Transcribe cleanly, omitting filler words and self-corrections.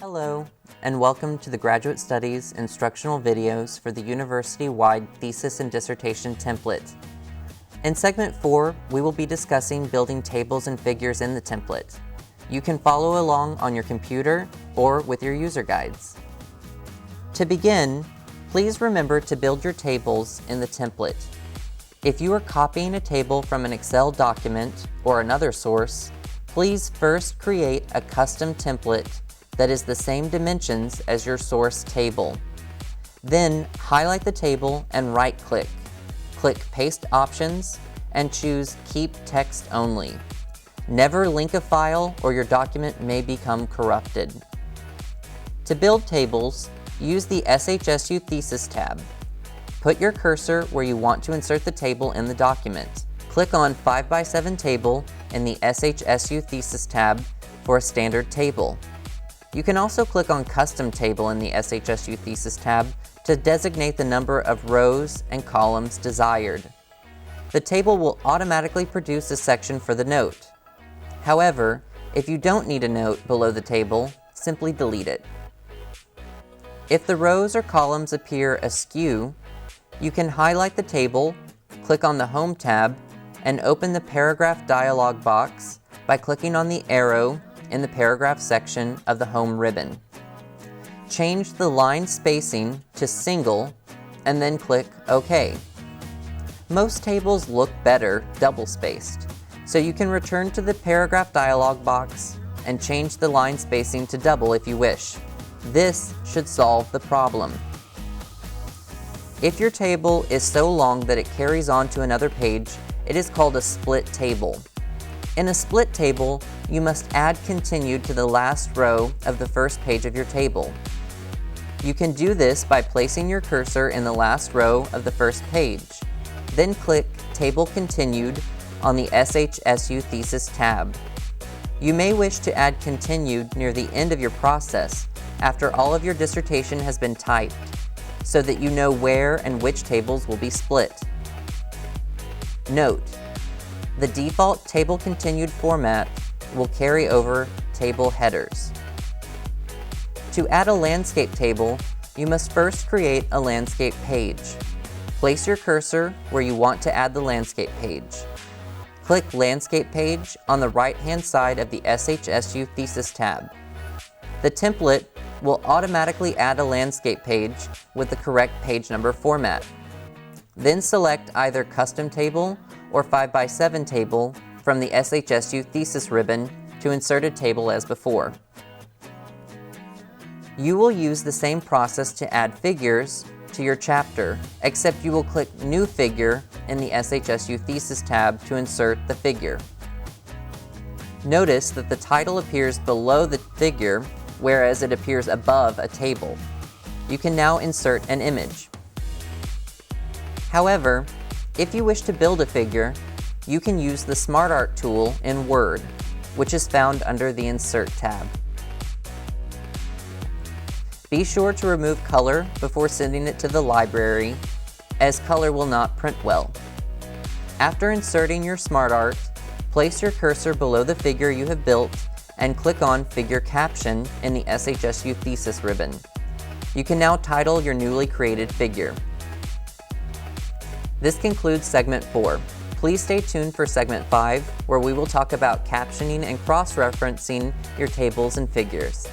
Hello, and welcome to the Graduate Studies instructional videos for the university-wide Thesis and Dissertation Template. In Segment 4, we will be discussing building tables and figures in the template. You can follow along on your computer or with your user guides. To begin, please remember to build your tables in the template. If you are copying a table from an Excel document or another source, please first create a custom template that is the same dimensions as your source table. Then highlight the table and right-click. Click Paste Options and choose Keep Text Only. Never link a file or your document may become corrupted. To build tables, use the SHSU Thesis tab. Put your cursor where you want to insert the table in the document. Click on 5x7 Table in the SHSU Thesis tab for a standard table. You can also click on Custom Table in the SHSU Thesis tab to designate the number of rows and columns desired. The table will automatically produce a section for the note. However, if you don't need a note below the table, simply delete it. If the rows or columns appear askew, you can highlight the table, click on the Home tab, and open the Paragraph dialog box by clicking on the arrow in the Paragraph section of the Home ribbon. Change the line spacing to single and then click OK. Most tables look better double-spaced, so you can return to the Paragraph dialog box and change the line spacing to double if you wish. This should solve the problem. If your table is so long that it carries on to another page, it is called a split table. In a split table, you must add continued to the last row of the first page of your table. You can do this by placing your cursor in the last row of the first page. Then click Table Continued on the SHSU Thesis tab. You may wish to add continued near the end of your process after all of your dissertation has been typed, so that you know where and which tables will be split. Note: the default Table Continued format will carry over table headers. To add a landscape table, you must first create a landscape page. Place your cursor where you want to add the landscape page. Click Landscape Page on the right-hand side of the SHSU Thesis tab. The template will automatically add a landscape page with the correct page number format. Then select either Custom Table or 5x7 Table from the SHSU Thesis ribbon to insert a table as before. You will use the same process to add figures to your chapter, except you will click New Figure in the SHSU Thesis tab to insert the figure. Notice that the title appears below the figure, whereas it appears above a table. You can now insert an image. However, if you wish to build a figure, you can use the Smart Art tool in Word, which is found under the Insert tab. Be sure to remove color before sending it to the library, as color will not print well. After inserting your Smart Art, place your cursor below the figure you have built and click on Figure Caption in the SHSU Thesis ribbon. You can now title your newly created figure. This concludes Segment 4. Please stay tuned for Segment 5, where we will talk about captioning and cross-referencing your tables and figures.